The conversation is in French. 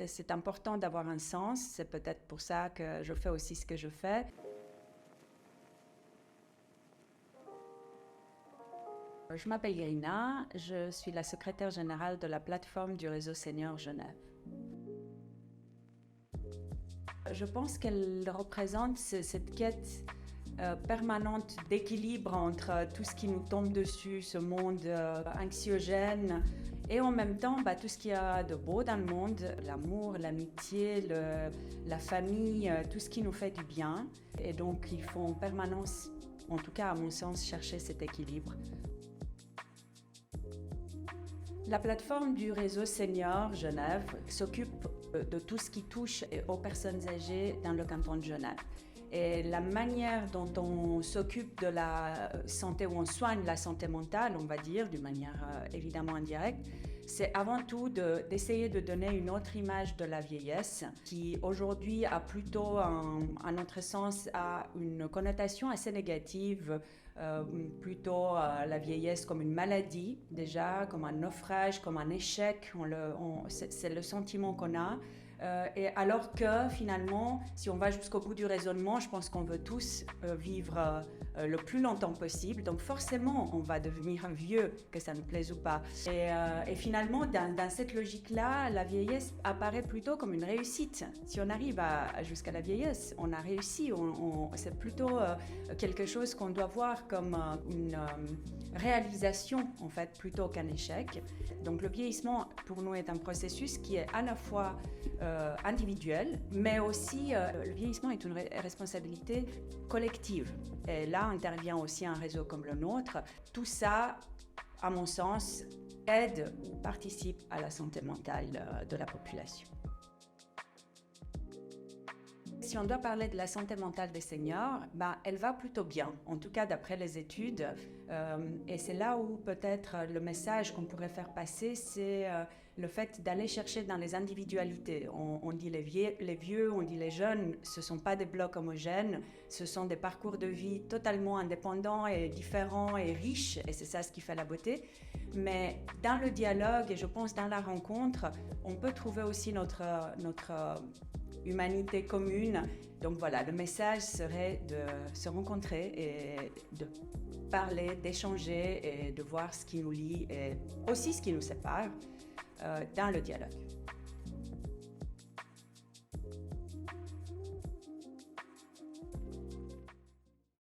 c'est important d'avoir un sens. C'est peut-être pour ça que je fais aussi ce que je fais. Je m'appelle Irina, je suis la secrétaire générale de la plateforme du réseau Senior Genève. Je pense qu'elle représente cette quête permanente d'équilibre entre tout ce qui nous tombe dessus, ce monde anxiogène, et en même temps tout ce qu'il y a de beau dans le monde, l'amour, l'amitié, la famille, tout ce qui nous fait du bien. Et donc il faut en permanence, en tout cas à mon sens, chercher cet équilibre. La plateforme du réseau Senior Genève s'occupe de tout ce qui touche aux personnes âgées dans le canton de Genève. Et la manière dont on s'occupe de la santé, ou on soigne la santé mentale, on va dire, d'une manière évidemment indirecte, c'est avant tout d'essayer de donner une autre image de la vieillesse qui aujourd'hui a plutôt, à notre sens, a une connotation assez négative, plutôt la vieillesse comme une maladie déjà, comme un naufrage, comme un échec, c'est le sentiment qu'on a. Et alors que finalement, si on va jusqu'au bout du raisonnement, je pense qu'on veut tous vivre le plus longtemps possible. Donc forcément, on va devenir vieux, que ça nous plaise ou pas. Et finalement, dans cette logique-là, la vieillesse apparaît plutôt comme une réussite. Si on arrive jusqu'à la vieillesse, on a réussi. C'est plutôt quelque chose qu'on doit voir comme une réalisation, en fait, plutôt qu'un échec. Donc le vieillissement, pour nous, est un processus qui est à la fois individuel, mais aussi le vieillissement est une responsabilité collective. Et là intervient aussi un réseau comme le nôtre. Tout ça, à mon sens, aide ou participe à la santé mentale de la population. Si on doit parler de la santé mentale des seniors, elle va plutôt bien, en tout cas d'après les études. Et c'est là où peut-être le message qu'on pourrait faire passer, c'est le fait d'aller chercher dans les individualités. On dit les vieux, on dit les jeunes, ce ne sont pas des blocs homogènes, ce sont des parcours de vie totalement indépendants et différents et riches, et c'est ça ce qui fait la beauté. Mais dans le dialogue, et je pense dans la rencontre, on peut trouver aussi notre humanité commune. Donc voilà, le message serait de se rencontrer et de parler, d'échanger et de voir ce qui nous lie et aussi ce qui nous sépare dans le dialogue.